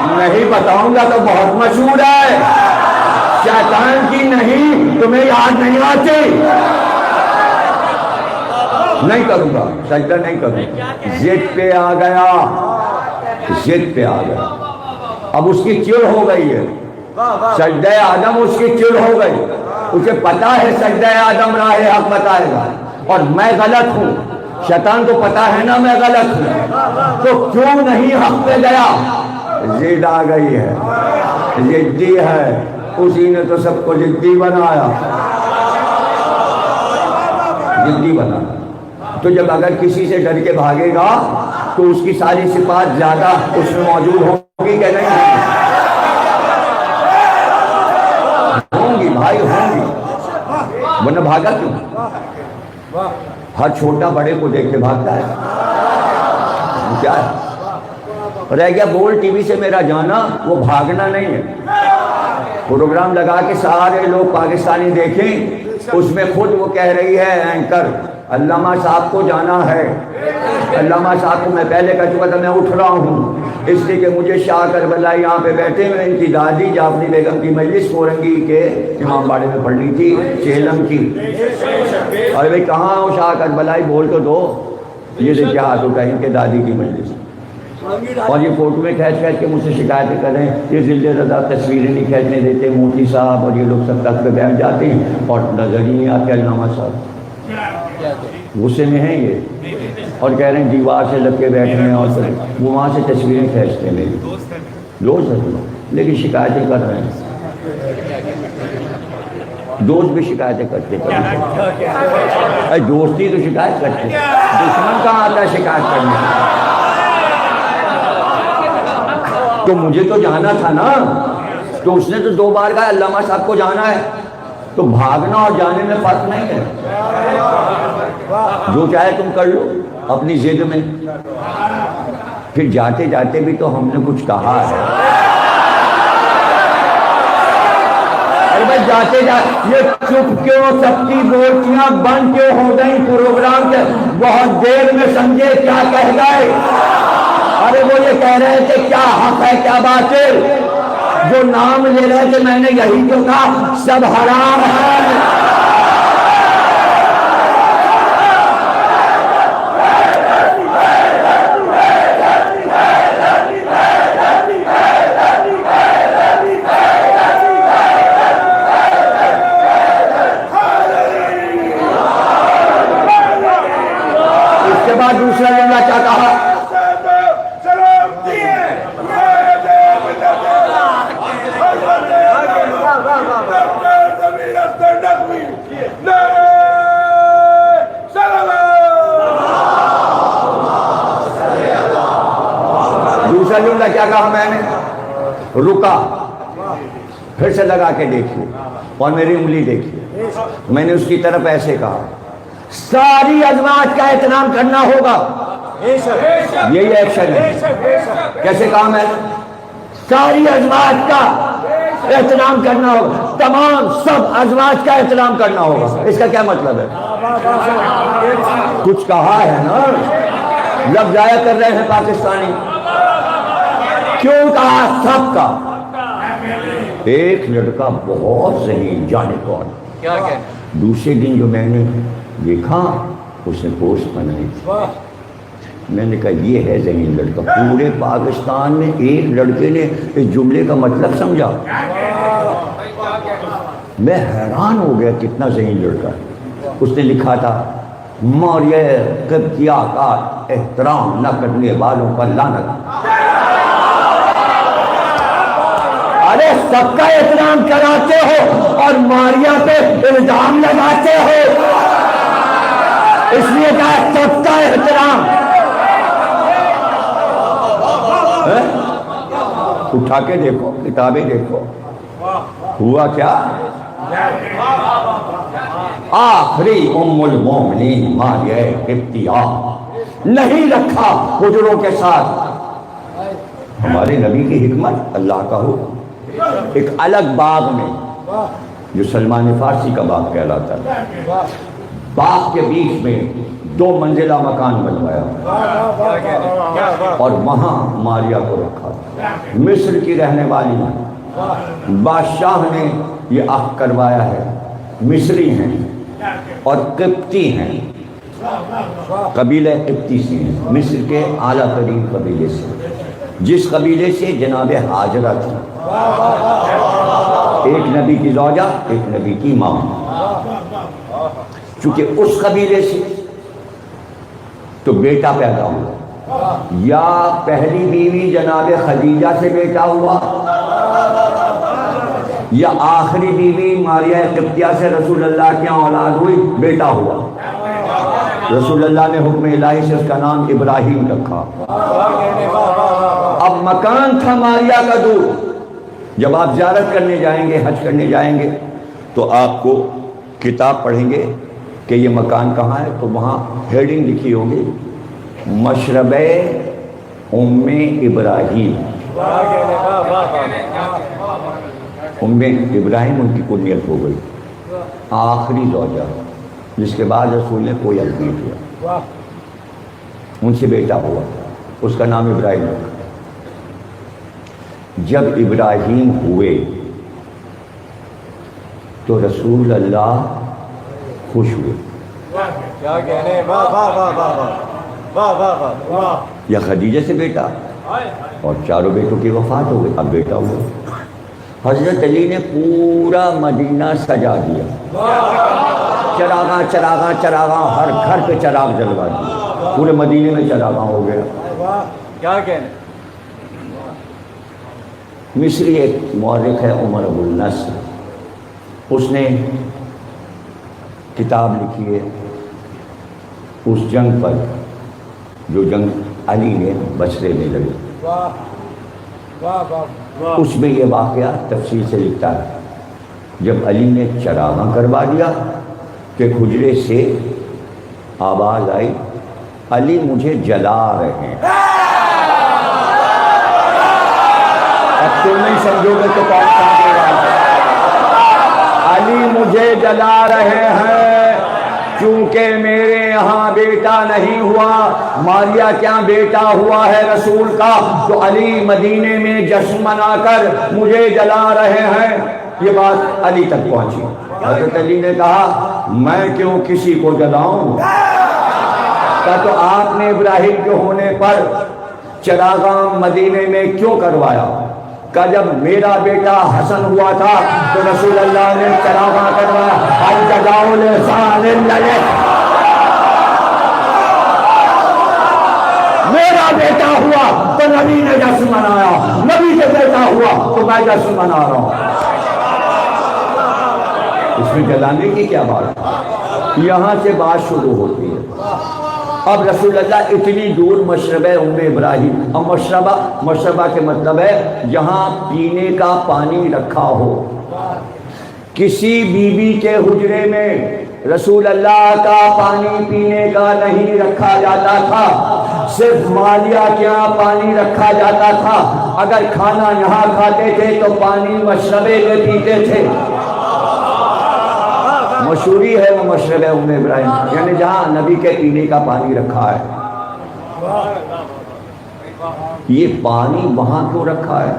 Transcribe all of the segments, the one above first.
نہیں بتاؤں گا تو بہت مشہور ہے. شیطان کی نہیں تمہیں یاد نہیں آتی. نہیں کروں گا, سجدہ نہیں کروں گا. ضد پہ آ گیا, ضد پہ آ گیا. اب اس کی چڑ ہو گئی ہے. سجدہ آدم اس کی چڑ ہو گئی. اسے پتا ہے سجدہ آدم راہ حق بتائے گا اور میں غلط ہوں. شیطان کو پتا ہے نا میں غلط ہوں, تو کیوں نہیں حق پہ گیا؟ ضد آ گئی ہے, ضدی ہے. اسی نے تو سب کو ضدی بنایا, ضدی بنایا. تو جب اگر کسی سے ڈر کے بھاگے گا تو اس کی ساری صفات زیادہ اس میں موجود ہوگی کہ نہیں ہوں گی؟ بھائی ہوں گی, ورنہ بھاگا کیوں؟ ہر چھوٹا بڑے کو دیکھ کے بھاگتا ہے. کیا ہے رہ گیا بول ٹی وی سے میرا جانا, وہ بھاگنا نہیں ہے. پروگرام لگا کے سارے لوگ پاکستانی دیکھیں, اس میں خود وہ کہہ رہی ہے اینکر علامہ صاحب کو جانا ہے. علامہ صاحب کو میں پہلے کہہ چکا تھا میں اٹھ رہا ہوں اس لیے کہ مجھے شاہ کربلائی یہاں پہ بیٹھے ہوئے ان کی دادی جعفری بیگم کی مجلس کورنگی کے امام باڑے میں پڑھنی تھی چیلم کی. اور بھائی کہاں ہو شاہ کربلائی بول تو دو. یہ دیکھیں ہاتھ اٹھائیں ان کے دادی کی مجلس, اور یہ فوٹو میں کھینچ کھینچ کے مجھ سے شکایتیں کر رہے ہیں یہ ذلِ رضا تصویریں نہیں کھینچنے دیتے مفتی صاحب, اور یہ لوگ سب تک پہ بیٹھ جاتے ہیں اور نظر ہی نہیں آتے علامہ صاحب. غصے میں ہیں یہ اور کہہ رہے ہیں دیوار سے لگ کے بیٹھے ہیں, اور وہ وہاں سے تصویریں کھینچتے ہیں. میری دوست ہے لیکن شکایتیں کر رہے ہیں. دوست بھی شکایتیں کرتے ہیں, دوستی تو شکایت کرتے ہیں, دشمن کہاں آتا ہے شکایت کرنے؟ تو مجھے تو جانا تھا نا, تو اس نے تو 2 بار کہا علامہ صاحب کو جانا ہے. تو بھاگنا اور جانے میں فرق نہیں ہے. جو چاہے تم کر لو اپنی ضد میں. پھر جاتے جاتے بھی تو ہم نے کچھ کہا ہے. ارے بھائی جاتے جاتے یہ چپ کیوں, سب کی بورچیاں بند کیوں ہو گئی پروگرام کے؟ بہت دیر میں سمجھے کیا کہہ گئے. ارے وہ یہ کہہ رہے تھے کیا حق ہے کیا باطل, جو نام لے رہے تھے میں نے یہی تو کہا سب حرام ہے. اس کے بعد دوسرا جملہ کیا کہا؟ دوسرا جملہ کیا کہا میں نے؟ رکا, پھر سے لگا کے دیکھیے اور میری انگلی دیکھیے. میں نے اس کی طرف ایسے کہا ساری ازواج کا احترام کرنا ہوگا. یہی ایکشن ہے. کیسے کہا میں نے؟ ساری ازواج کا احترام کرنا ہوگا, تمام سب ازواج کا احترام کرنا ہوگا. اس کا کیا مطلب ہے؟ کچھ کہا ہے نا, لفظ ضائع کر رہے ہیں پاکستانی. کیوں کہا سب کا؟ ایک لڑکا بہت ذہین جانے کون, دوسرے دن جو میں نے دیکھا اس نے پوسٹ بنائی تھی. میں نے کہا یہ ہے ذہین لڑکا. پورے پاکستان میں ایک لڑکے نے اس جملے کا مطلب سمجھا. میں حیران ہو گیا کتنا ذہین لڑکا ہے. اس نے لکھا تھا موریہ قبطیہ کا احترام نہ کرنے والوں پر لعنت. ارے سب کا احترام کراتے ہو اور ماریا پہ الزام لگاتے ہو, اس لیے کہا سب کا احترام. اٹھا کے دیکھو, کتابیں دیکھو, ہوا کیا؟ آخری ام المومنین ماریہ قبطیہ نہیں رکھا حجروں کے ساتھ. ہمارے نبی کی حکمت اللہ کا ہو. ایک الگ باغ میں جو سلمان فارسی کا باغ کہلاتا ہے, باغ کے بیچ میں 2 منزلہ مکان بنوایا اور وہاں ماریا کو رکھا. مصر کی رہنے والی ہیں، بادشاہ نے یہ عہد کروایا ہے، مصری ہیں اور قبطی ہیں، قبیلہ قبطی سے ہیں، مصر کے اعلیٰ ترین قبیلے سے، جس قبیلے سے جناب ہاجرہ تھی، ایک نبی کی زوجہ، ایک نبی کی ماں، چونکہ اس قبیلے سے تو بیٹا پیدا ہوا، یا پہلی بیوی جناب خدیجہ سے بیٹا ہوا، یا آخری بیوی ماریہ قبطیہ سے رسول اللہ کی اولاد ہوئی، بیٹا ہوا۔ رسول اللہ نے حکم الہی سے اس کا نام ابراہیم رکھا۔ اب مکان تھا ماریہ کا دور، جب آپ زیارت کرنے جائیں گے، حج کرنے جائیں گے تو آپ کو کتاب پڑھیں گے کہ یہ مکان کہاں ہے، تو وہاں ہیڈنگ لکھی ہوگی مشرب ام ابراہیم۔ ام ابراہیم ان کی کنیت ہو گئی، آخری زوجہ، جس کے بعد رسول نے کوئی عرض نہیں کیا، ان سے بیٹا ہوا، اس کا نام ابراہیم رکھا۔ جب ابراہیم ہوئے تو رسول اللہ خوش ہوئے، کیا کہنے، واہ واہ واہ واہ واہ واہ واہ، یا خدیجہ سے بیٹا، اور چاروں بیٹوں کی وفات ہو گئی، اب بیٹا ہوا۔ حضرت علی نے پورا مدینہ سجا دیا، چراغاں چراغاں چراغاں، ہر گھر پہ چراغ جلوا دیا، پورے مدینے میں چراغاں ہو گیا۔ کیا کہنے، مصری ایک مورخ ہے عمر ابو النصر، اس نے کتاب لکھی ہے اس جنگ پر جو جنگ علی نے بصرے میں لڑی، اس میں یہ واقعہ تفصیل سے لکھتا ہے۔ جب علی نے چراغاں کروا دیا کہ حجرے سے آواز آئی، علی مجھے جلا رہے ہیں۔ اب تم نہیں سمجھو گے تو کون سمجھے گا؟ علی مجھے جلا رہے ہیں کیونکہ میرے یہاں بیٹا نہیں ہوا، ماریہ کیا بیٹا ہوا ہے رسول کا، تو علی مدینے میں جشن منا کر مجھے جلا رہے ہیں۔ یہ بات علی تک پہنچی، حضرت علی نے کہا میں کیوں کسی کو جلاؤں، کہا تو آپ نے ابراہیم کے ہونے پر چراغاں مدینے میں کیوں کروایا؟ کہ جب میرا بیٹا حسن ہوا تھا تو رسول اللہ نے چراغاں کروایا، الجزاء لإحسان اللہ، میرا بیٹا ہوا تو نبی نے جشن منایا، نبی سے بیٹا ہوا تو میں جشن منا رہا ہوں۔ اس میں جلانے کی کیا بات ہے؟ یہاں سے بات شروع ہوتی ہے۔ اب رسول اللہ اتنی دور مشربہ ام ابراہیم، اب مشربہ کے مطلب ہے جہاں پینے کا پانی رکھا ہو۔ کسی بی بی کے حجرے میں رسول اللہ کا پانی پینے کا نہیں رکھا جاتا تھا، صرف مالیہ کے یہاں پانی رکھا جاتا تھا۔ اگر کھانا یہاں کھاتے تھے تو پانی مشربے میں پیتے تھے۔ مشہوری ہے وہ مشرب ام ابراہیم، یعنی جہاں نبی کے پینے کا پانی رکھا ہے۔ یہ پانی وہاں کیوں رکھا ہے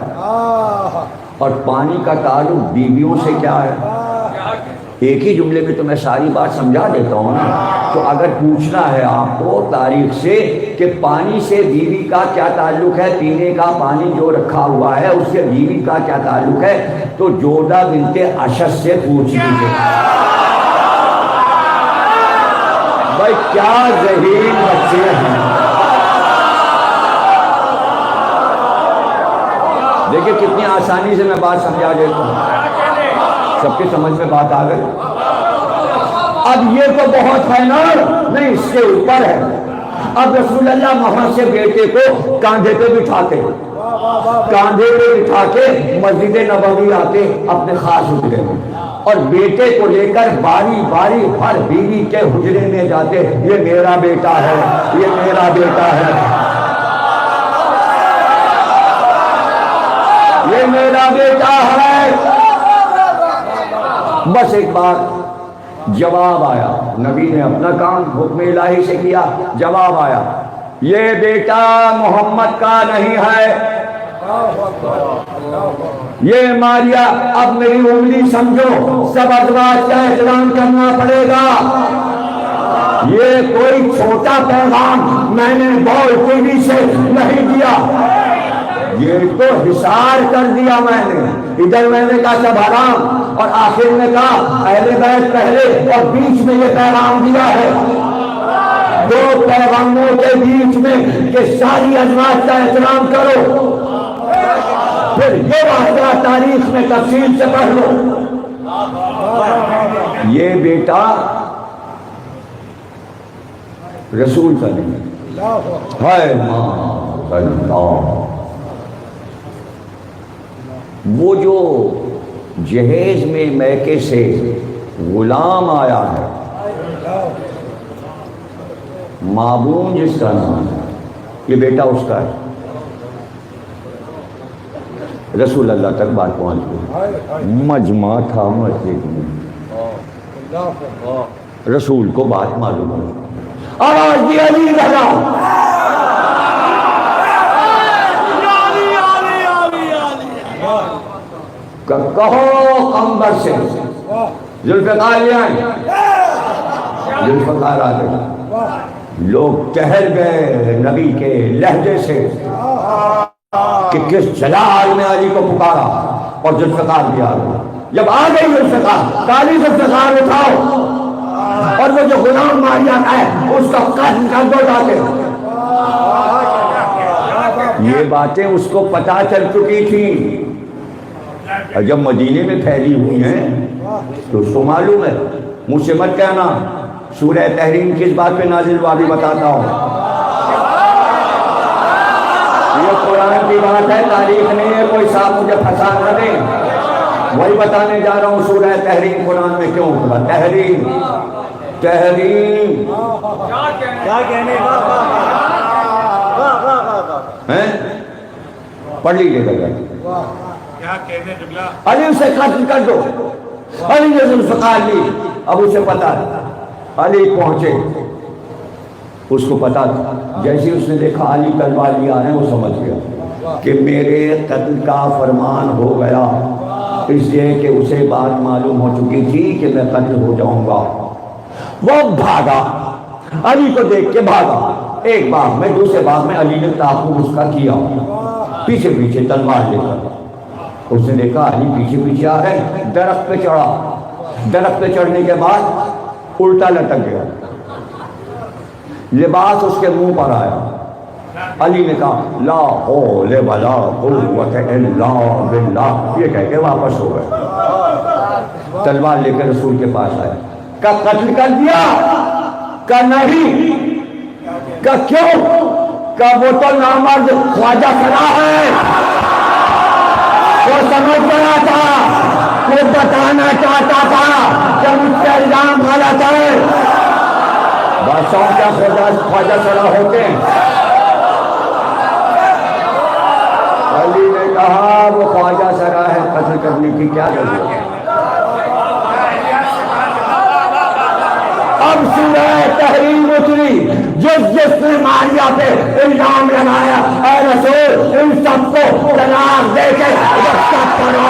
اور پانی کا تعلق بیویوں سے کیا ہے؟ ایک ہی جملے میں تو میں ساری بات سمجھا دیتا ہوں نا، تو اگر پوچھنا ہے آپ کو تاریخ سے کہ پانی سے بیوی کا کیا تعلق ہے، پینے کا پانی جو رکھا ہوا ہے اس سے بیوی کا کیا تعلق ہے، تو جودہ بنت اشس سے پوچھ لیجیے۔ بھائی کیا ذہین بچے ہیں، دیکھیں کتنی آسانی سے میں بات سمجھا دیتا ہوں، سب کے سمجھ میں بات آ گئی۔ اب یہ تو بہت ہے نا، نہیں اس سے اوپر ہے۔ اب رسول اللہ وہاں سے بیٹے کو کاندھے پہ بٹھاتے، کاندھے پہ بٹھا کے مسجد نبوی آتے اپنے خاص حجرے میں، اور بیٹے کو لے کر باری باری ہر بیوی کے حجرے میں جاتے، یہ میرا بیٹا ہے، یہ میرا بیٹا ہے، یہ میرا بیٹا ہے۔ بس ایک بات جواب آیا، نبی نے اپنا کام حکم الہی سے کیا، جواب آیا یہ بیٹا محمد کا نہیں ہے، یہ ماریا اب میری انگلی سمجھو، سب ازواج کا احترام کرنا پڑے گا۔ یہ کوئی چھوٹا پیغام میں نے بول ٹی وی سے نہیں دیا، یہ تو حصار کر دیا میں نے۔ ادھر میں نے کہا سب حرام، اور آخر میں کہا اہل بیت پہلے، اور بیچ میں یہ پیغام دیا ہے، دو پیغاموں کے بیچ میں کہ ساری ازواج کا احترام کرو۔ پھر یہ واقعہ تاریخ میں تفصیل سے پڑھ لو۔ یہ بیٹا رسول کا نہیں ہے، ماں اللہ۔ وہ جو جہیز میں میکے سے غلام آیا ہے، مابون جس کا نام ہے، یہ بیٹا اس کا ہے۔ رسول اللہ تک بات پہنچ گئی، مجمع تھا مسجد میں، رسول کو بات معلوم ہے، آواز دی علی لگا، کہو قمبر سے ذوالفقار لے آئیں۔ ذوالفقار آ گئے، لوگ ٹہر گئے نبی کے لہجے سے کہ کس جلال نے علی کو پکارا، اور ذوالفقار بھی آ گئے۔ جب آ گئی ذوالفقار، کالی ذوالفقار اٹھاؤ، اور وہ جو غلام ماریا ہے اس کا قتل کر دو جا کے۔ یہ باتیں اس کو پتہ چل چکی تھی، اور جب مدینے میں پھیلی ہوئی ہیں تو اس کو معلوم ہے۔ مجھ سے مت کہنا سورہ تحریم کس بات پہ نازل ہوا، بھی بتاتا ہوں۔ یہ قرآن کی بات ہے، تاریخ نہیں ہے، کوئی صاحب مجھے پھنسا نہ دیں۔ وہی بتانے جا رہا ہوں سورہ تحریم قرآن میں کیوں ہوا۔ تحریم تحریم کیا کہنے، پڑھ لیجیے گا کیا کہنے جملہ۔ علی اسے قتل کر دو۔ علی نے ذوالفقار لی، اب اسے پتا ہے، علی پہنچے، اس کو پتا تھا، جیسے اس نے دیکھا علی تلوار لیا ہے، وہ سمجھ گیا کہ میرے قتل کا فرمان ہو گیا، اس لیے کہ اسے بات معلوم ہو چکی تھی کہ میں قتل ہو جاؤں گا۔ وہ بھاگا، علی کو دیکھ کے بھاگا، ایک باغ میں دوسرے باغ میں علی نے تعاقب اس کا کیا، پیچھے پیچھے تلوار لے کر۔ اس نے دیکھا علی پیچھے پیچھے آ رہے، درخت پہ چڑھا، درخت پہ چڑھنے کے بعد الٹا لٹک گیا، لباس اس کے منہ پر آیا۔ علی نے کہا لا حول ولا قوت الا باللہ، یہ کہہ کے واپس ہو گئے۔ تلوار لے کر رسول کے پاس آئے، کا قتل کر دیا، کا نہیں، کا کیوں، کا وہ تو نامرد خواجہ کھڑا ہے، وہ سمجھ گیا تھا، وہ بتانا چاہتا تھا کہ مجھ سے الزام غلط ہے۔ بادشاہوں کیا خواجہ سرا ہوتے ہیں؟ علی نے کہا وہ خواجہ سرا ہے، قتل کرنے کی کیا ضرورت ہے؟ اب سورہ تحریم اتری، جس نے ماریا پہ الزام لگایا، اے رسول ان سب کو طلاق دے کے رخصت کرو۔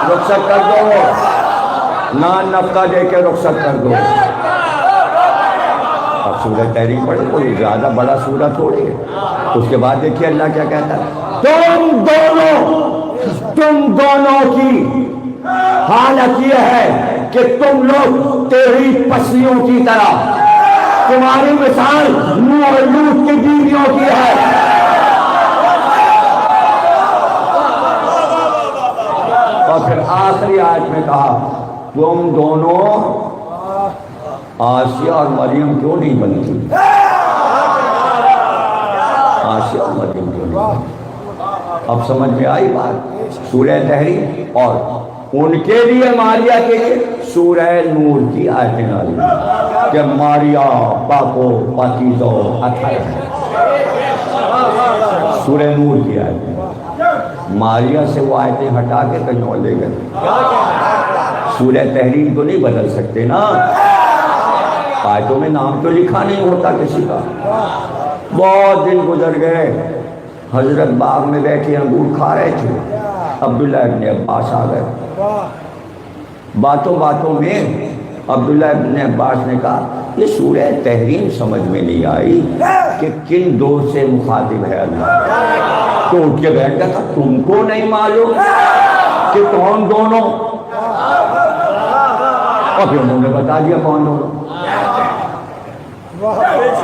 رخصت کر دو، نان نفقہ دے کے رخصت کر دو۔ اب سورہ تحریم پڑھے، کوئی زیادہ بڑا سورہ تھوڑی ہے۔ اس کے بعد دیکھیے اللہ کیا کہتا ہے، تم دونوں کی حالت یہ ہے کہ تم لوگ تیری پسلیوں کی طرح، تمہاری مثال نوح اور لوط کی بیویوں کی ہے۔ اور پھر آخری آیت میں کہا تم دونوں آسیہ اور مریم کیوں نہیں بنتی؟ آسیہ اور مریم کیوں نہیں بنتی؟ اب سمجھ میں آئی بات؟ سورہ تحریم اور ان کے لیے ماریا کے لیے سورہ نور کی آیتیں نازل ہوئی کہ ماریا پاکو پاکیزو اطہر ہے، سورہ نور کی آیتیں، ماریا سے وہ آیتیں ہٹا کے کہیں اور لے گئے۔ سورہ تحریم تو نہیں بدل سکتے نا، آیتوں میں نام تو لکھا نہیں ہوتا کسی کا۔ بہت دن گزر گئے، حضرت باغ میں بیٹھے انگور کھا رہے تھے، عبداللہ ابن عباس آ گئے۔ باتوں باتوں میں عبداللہ ابن عباس نے کہا یہ سورہ تحریم سمجھ میں نہیں آئی کہ کن دو سے مخاطب ہے اللہ، تو اٹھ کے بیٹھ گیا تھا، تم کو نہیں معلوم کہ کون دونوں؟ اور پھر انہوں نے بتا دیا کون دونوں۔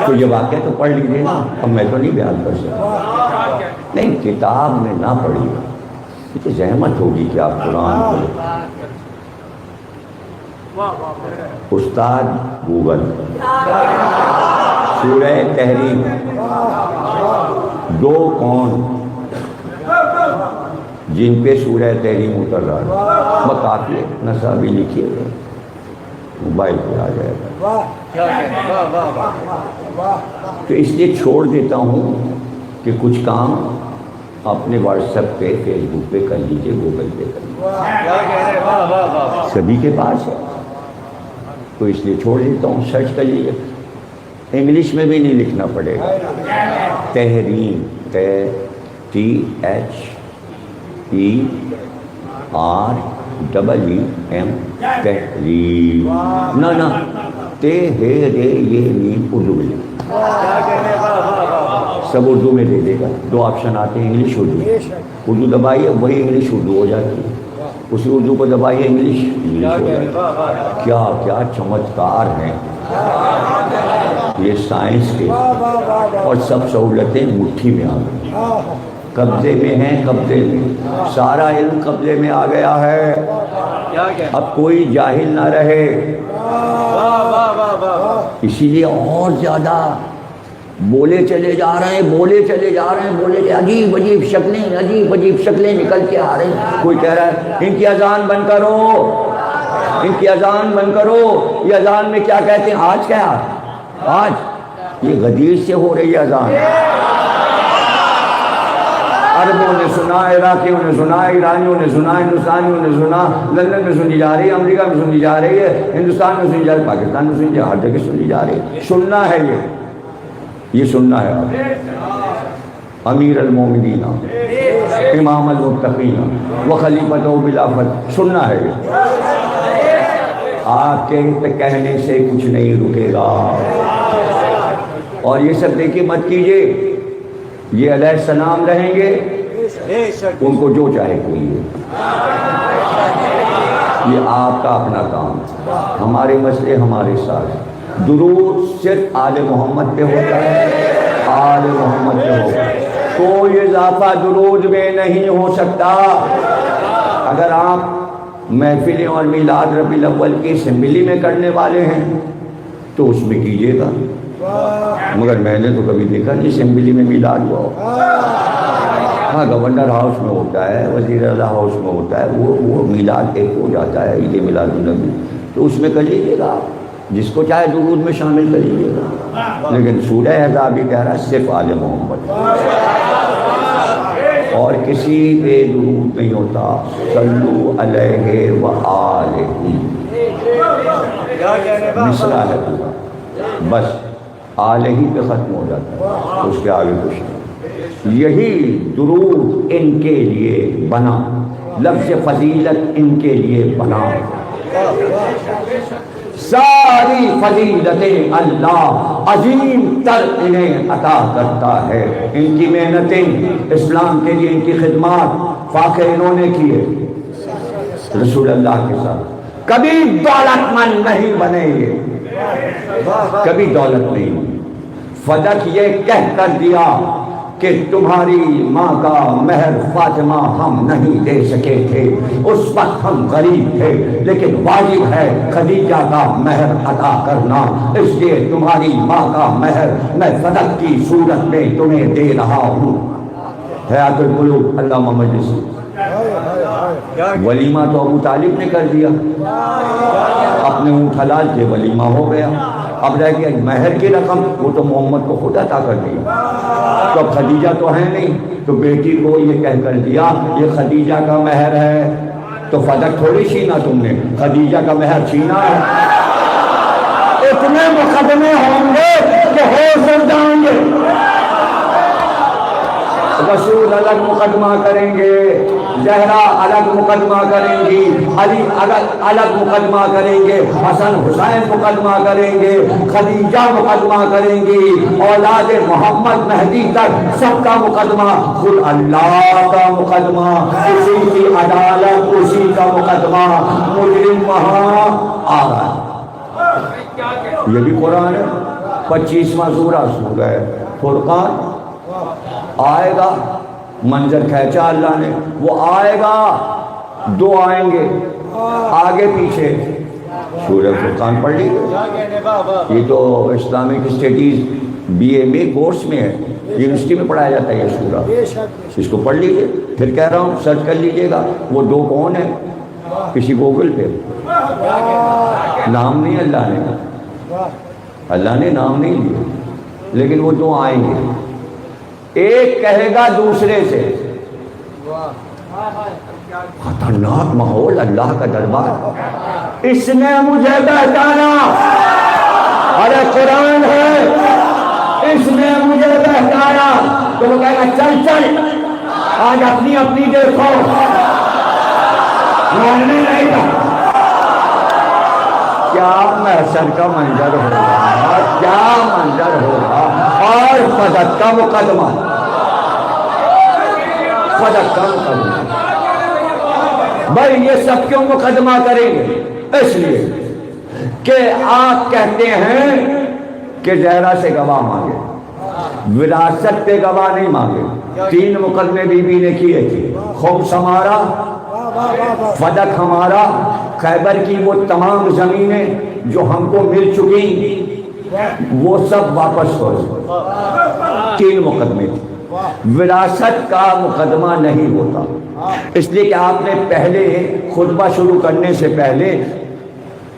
تو یہ واقعہ تو پڑھ لیجیے نا، اب میں تو نہیں بیان کر سکتا، نہیں کتاب میں نہ پڑھی یہ تو زحمت ہوگی کہ آپ قرآن پڑھیں۔ استاد گوگل سورہ تحریم دو کون جن پہ سورہ تحریم اتر رہا ہے بکافی ہے، نصابی لکھیے گا، موبائل پہ آ جائے گا۔ تو اس لیے چھوڑ دیتا ہوں کہ کچھ کام اپنے واٹس ایپ پہ فیس بک پہ کر لیجیے، گوگل پہ کر لیجیے، سبھی کے پاس ہے، تو اس لیے چھوڑ دیتا ہوں، سرچ کر لیجیے، انگلش میں بھی نہیں لکھنا پڑے گا، تحریم THEREEM تحریم، نہ تے ہے رے یہ نیم اردو میں لکھ، سب اردو میں دے دے گا، دو آپشن آتے ہیں انگلش اردو، اردو دبائیے وہی انگلش اردو ہو جاتی ہے، اسی اردو کو دبائیے انگلش ہو جاتی ہے۔ کیا کیا چمتکار ہیں یہ سائنس کے، اور سب سہولتیں مٹھی میں آ گئی، قبضے میں ہیں، قبضے میں سارا علم قبضے میں آ گیا ہے، اب کوئی جاہل نہ رہے۔ اسی لیے اور زیادہ بولے چلے جا رہے ہیں، بولے چلے جا رہے ہیں، بولے عجیب عجیب شکلیں، عجیب عجیب شکلیں نکل کے آ رہی ہیں۔ کوئی کہہ رہا ہے ان کی اذان بند کرو، ان کی اذان بند کرو، یہ اذان میں کیا کہتے ہیں؟ آج کیا آج یہ غدیر سے ہو رہی ہے اذان، عربوں نے سنا، عراقیوں نے سنا، ایرانیوں نے سنا، ہندوستانیوں نے سنا، لندن میں سنی جا رہی ہے، امریکہ میں سنی جا رہی ہے، ہندوستان میں سنی جا رہی ہے، پاکستان میں سنی جا رہی ہے، ہر جگہ سنی جا رہی ہے۔ سننا ہے یہ سننا ہے آپ، امیر المومنین امام المتقین وخلیفۃ بالخلافۃ، سننا ہے یہ، آپ کے کہنے سے کچھ نہیں رکے گا۔ اور یہ سب دیکھیے مت کیجئے، یہ علیہ السلام رہیں گے، ان کو جو چاہے کیجیے، یہ آپ کا اپنا کام، ہمارے مسئلے ہمارے ساتھ۔ درود صرف آل محمد پہ ہوتا ہے، آل محمد پہ ہوتا ہے، کوئی اضافہ درود میں نہیں ہو سکتا۔ اگر آپ محفلیں اور میلاد ربیع الاول کی اسمبلی میں کرنے والے ہیں تو اس میں کیجیے گا، مگر میں نے تو کبھی دیکھا نہیں اسمبلی میں میلاد ہوا۔ ہاں گورنر ہاؤس میں ہوتا ہے، وزیر اعلیٰ ہاؤس میں ہوتا ہے، وہ میلاد ایک ہو جاتا ہے، عید میلاد النبی، تو اس میں کر لیجیے گا، جس کو چاہے درود میں شامل کر لیجیے گا۔ لیکن سورہ احزاب بھی کہہ رہا ہے صرف آل محمد، اور کسی پہ درود نہیں ہوتا، صلو علیہ وآلہ، مصرع ہے پورا، بس آلہ ہی پہ ختم ہو جاتا ہے، اس کے آگے کچھ نہیں۔ یہی درود ان کے لیے بنا، لفظ فضیلت ان کے لیے بنا، ساری فضیلتیں اللہ عظیم تر انہیں عطا کرتا ہے۔ ان کی محنتیں، اسلام کے لیے ان کی خدمات، فاخر انہوں نے کیے رسول اللہ کے ساتھ، کبھی دولت مند نہیں بنے، کبھی دولت نہیں، فدق یہ کہہ کر دیا کہ تمہاری ماں کا مہر فاطمہ ہم نہیں دے سکے تھے، اس وقت ہم غریب تھے، لیکن واجب ہے خدیجہ کا مہر عطا کرنا، اس لیے تمہاری ماں کا مہر میں فدق کی صورت میں تمہیں دے رہا ہوں۔ حیات القلوب علامہ مجلسی، ولیمہ تو ابو طالب نے کر دیا، اپنے اونٹ حلال کے ولیمہ ہو گیا، اب رہ گیا مہر کی رقم، وہ تو محمد کو خود عطا کر دی، تو اب خدیجہ تو ہے نہیں، تو بیٹی کو یہ کہہ کر دیا یہ خدیجہ کا مہر ہے، تو فدق تھوڑی چھینا تم نے، خدیجہ کا مہر چھینا ہے۔ اتنے مقدمے ہوں گے کہ ہو سک جائیں گے، رسول الگ مقدمہ کریں گے، زہرا الگ مقدمہ کریں گی، علی الگ مقدمہ کریں گے، حسن حسین مقدمہ کریں گے، خدیجہ مقدمہ کریں گی، اولاد محمد مہدی تک سب کا مقدمہ، خود اللہ کا مقدمہ، اسی کی عدالت، اسی کا مقدمہ، مجرم وہاں آ رہا ہے۔ یہ بھی قرآن ہے، 25واں سورہ سورہ فرقان، آئے گا، منظر کھینچا اللہ نے، وہ آئے گا، دو آئیں گے آگے پیچھے، سورہ فرقان پڑھ لیجیے، یہ تو اسلامک اسٹڈیز بی اے میں کورس میں ہے، یونیورسٹی میں پڑھایا جاتا ہے یہ سورہ، اس کو پڑھ لیجیے، پھر کہہ رہا ہوں سرچ کر لیجیے گا، وہ دو کون ہیں کسی گوگل پہ، نام نہیں اللہ نے نام نہیں لیا، لیکن وہ دو آئیں گے، ایک کہے گا دوسرے سے، خطرناک ماحول، اللہ کا دربار، اس نے مجھے بہکانا، ارے قرآن ہے، اس نے مجھے بہکانا، تو وہ کہے گا چل چل آج اپنی دیکھو، ماننے نہیں تھا، کیا محشر کا منظر ہوگا، کیا منظر ہوگا، اور فدق کا مقدمہ، فدق کا مقدمہ، بھائی یہ سب کیوں مقدمہ کریں گے؟ اس لیے کہ آپ کہتے ہیں کہ زہرا سے گواہ مانگے، وراثت پہ گواہ نہیں مانگے، 3 مقدمے بی بی نے کیے تھے، خمس ہمارا، فدق ہمارا، خیبر کی وہ تمام زمینیں جو ہم کو مل چکی وہ سب واپس ہو، 3 مقدمے تھے، وراثت کا مقدمہ نہیں ہوتا، اس لیے کہ آپ نے پہلے خطبہ شروع کرنے سے پہلے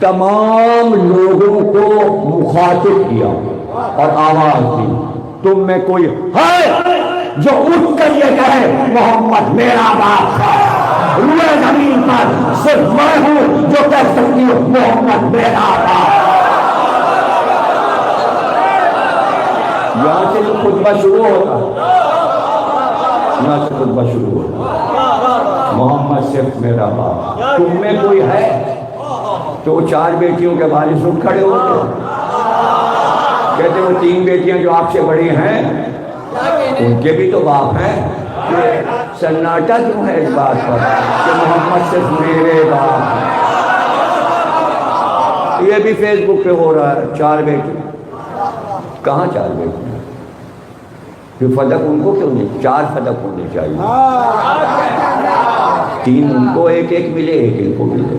تمام لوگوں کو مخاطب کیا اور آواز دی، تم میں کوئی ہے جو اٹھ کر یہ کہے محمد میرا باپ ہے، روئے زمین پر صرف میں ہوں جو کہہ سکتی ہوں محمد میرا باپ۔ یہاں سے جو خطبہ شروع ہوتا، یہاں سے خطبہ شروع ہوتا، محمد صرف میرا باپ، تم میں کوئی ہے، تو 4 بیٹیوں کے والد اٹھ کھڑے ہوتے، کہتے وہ 3 بیٹیاں جو آپ سے بڑی ہیں ان کے بھی تو باپ ہیں، سناٹا کیوں ہے اس بات پر کہ محمد صرف میرے باپ ہیں؟ یہ بھی فیس بک پہ ہو رہا ہے، 4 بیٹی، کہاں 4 بیٹی؟ پھر فدق ان کو کیوں نہیں؟ 4 فدق ہونے چاہیے، 3 ان کو ایک ملے، ایک ان کو ملے،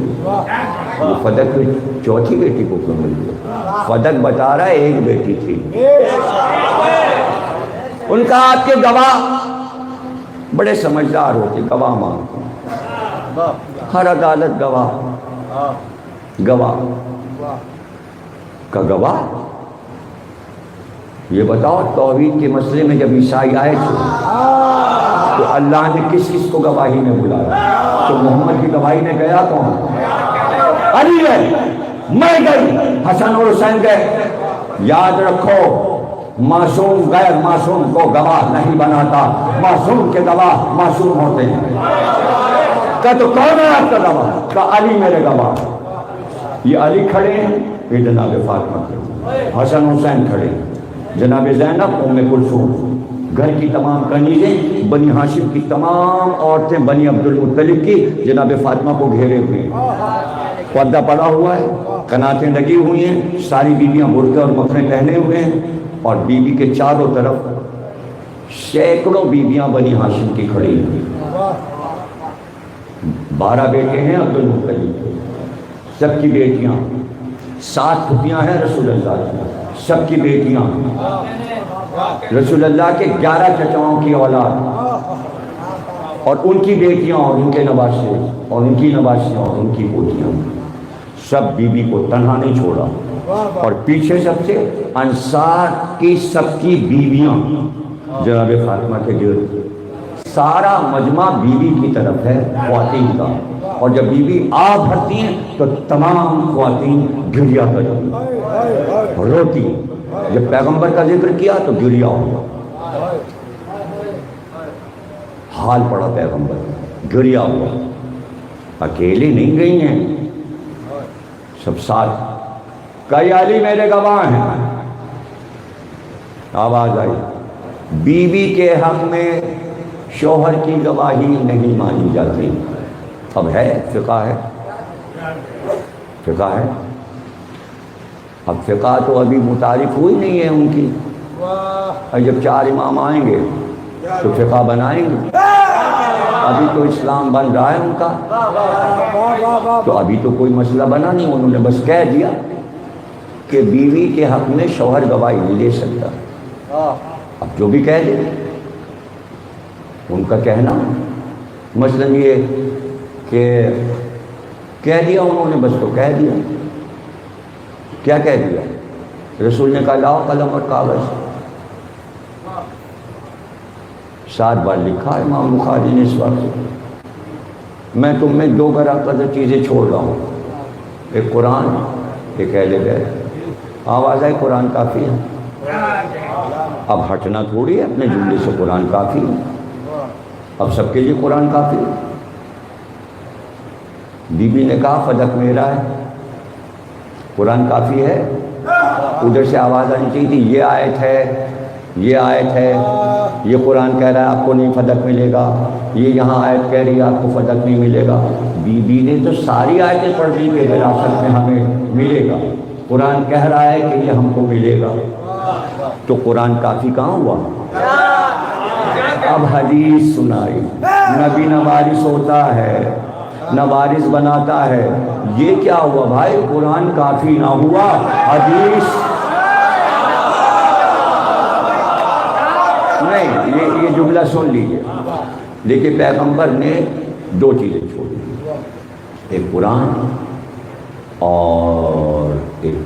وہ فدق چوتھی بیٹی کو کیوں مل گیا؟ فدق بتا رہا ہے 1 بیٹی تھی، ان کا آپ کے گواہ بڑے سمجھدار ہوتے، گواہ مانگتے، ہر عدالت گواہ کا گواہ، یہ بتاؤ توحید کے مسئلے میں جب عیسائی آئے تھے تو اللہ نے کس کو گواہی میں بلایا؟ تو محمد کی گواہی نے گیا کون؟ علی گئے، میں گئی، حسن اور حسین گئے، یاد رکھو معصوم غیر معصوم کو گواہ نہیں بناتا، معصوم کے گواہ معصوم ہوتے ہیں۔ کہا تو کون ہے آپ کا گواہ؟ کہا علی میرے گواہ، یہ علی کھڑے ہیں، یہ جناب فاطمہ کھڑے، حسن حسین کھڑے، جناب زینب ام کلثوم، گھر کی تمام کنیزیں، بنی ہاشم کی تمام عورتیں، بنی عبد المطلب کی جناب فاطمہ کو گھیرے ہوئے ہیں، پردہ پڑا ہوا ہے، قناتیں لگی ہوئی ہیں، ساری بیویاں برقع اور مکھنے پہنے ہوئے ہیں، اور بیوی کے چاروں طرف سینکڑوں بیویاں بنی ہاشم کی کھڑی ہیں، 12 بیٹے ہیں عبد المطلب، سب کی بیٹیاں، 7 پھوپھیاں ہیں رسول اللہ کی، سب کی بیٹیاں، رسول اللہ کے 11 چچاؤں کی اولاد، اور ان کی بیٹیاں اور ان کے نواسے اور ان کی نواسیاں اور ان کی پوتیاں، سب بی بی کو تنہا نہیں چھوڑا، اور پیچھے سب سے انصار کی سب کی بیویاں جناب فاطمہ کے گرد، سارا مجمع بی بی کی طرف ہے خواتین کا، اور جب بی بی آ بھرتی ہیں تو تمام خواتین گریا کرتی روتی، جب پیغمبر کا ذکر کیا تو گریا ہوا، حال پڑا پیغمبر، گریا ہوا، اکیلے نہیں گئی ہیں، سب ساتھ، کئی علی میرے گواہ ہیں، آواز آئی، بیوی کے حق میں شوہر کی گواہی نہیں مانی جاتی، اب ہے فقہ ہے، فقہ ہے، اب فقہ تو ابھی متعارف ہوئی نہیں ہے ان کی، اور جب 4 امام آئیں گے تو فقہ بنائیں گے، ابھی تو اسلام بن رہا ہے ان کا، تو ابھی تو کوئی مسئلہ بنا نہیں، انہوں نے بس کہہ دیا کہ بیوی کے حق میں شوہر گواہی نہیں دے سکتا، اب جو بھی کہہ دے ان کا کہنا، مثلا یہ کہ کہہ دیا انہوں نے، بس تو کہہ دیا، کیا کہہ دیا؟ رسول نے کہا لاؤ قلم اور کاغذ، 7 بار لکھا ہے امام بخاری نے اس وقت، میں تم میں 2 برابر چیزیں چھوڑ رہا ہوں، ایک قرآن، ایک اہل بیت، آواز آئی قرآن کافی ہے، اب ہٹنا تھوڑی ہے اپنے جملے سے، قرآن کافی ہے، اب سب کے لیے قرآن کافی ہے، بی بی نے کہا فدق میرا ہے، قرآن کافی ہے، ادھر سے آواز آنی چاہیے تھی یہ آیت ہے، یہ آیت ہے، یہ قرآن کہہ رہا ہے آپ کو نہیں فدق ملے گا، یہ یہاں آیت کہہ رہی ہے آپ کو فدق نہیں ملے گا، بی بی نے تو ساری آیتیں پڑھ دی کہ وراثت میں ہمیں ملے گا، قرآن کہہ رہا ہے کہ یہ ہم کو ملے گا، تو قرآن کافی کہاں ہوا؟ اب حدیث سنائی، نبی نہ وارث ہوتا ہے نہ وارث بناتا ہے، یہ کیا ہوا بھائی؟ قرآن کافی نہ ہوا، حدیث نہیں، یہ جملہ سن لیجیے، دیکھیے پیغمبر نے 2 چیزیں چھوڑی، ایک قرآن اور ایک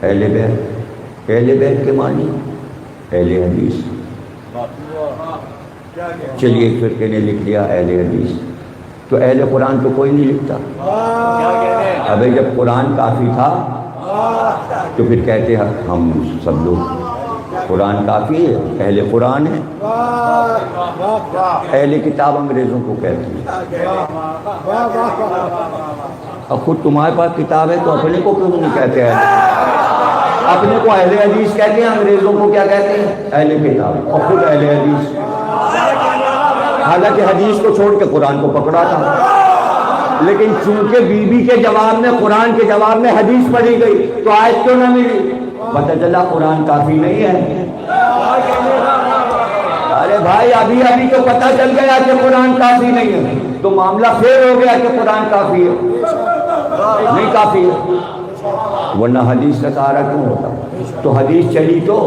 اہل بیت، اہل بیت کے معنی اہل حدیث، چلیے ایک فرقے نے لکھ لیا اہل حدیث، تو اہل قرآن تو کوئی نہیں لکھتا، ابھی جب قرآن کافی تھا تو پھر کہتے ہیں ہم سب لوگ قرآن کافی ہے، اہل قرآن ہے، اہل کتاب انگریزوں کو کہتے ہیں، اب خود تمہارے پاس کتاب ہے تو اپنے کو کیوں نہیں کہتے ہیں؟ اپنے کو اہل حدیث کہتے ہیں، انگریزوں کو کیا کہتے ہیں؟ اہل کتاب، اور خود اہل حدیث، حالانکہ حدیث کو چھوڑ کے قرآن کو پکڑا تھا، لیکن چونکہ بی بی کے جواب میں، قرآن کے جواب میں حدیث پڑھی گئی تو آیت کیوں نہ ملی؟ پتہ چلا قرآن کافی نہیں ہے، ارے بھائی ابھی تو پتہ چل گیا کہ قرآن کافی نہیں ہے، تو معاملہ پھر ہو گیا کہ قرآن کافی ہے، نہیں کافی ہے، ورنہ حدیث کا سہارا کیوں ہوتا؟ تو حدیث چلی تو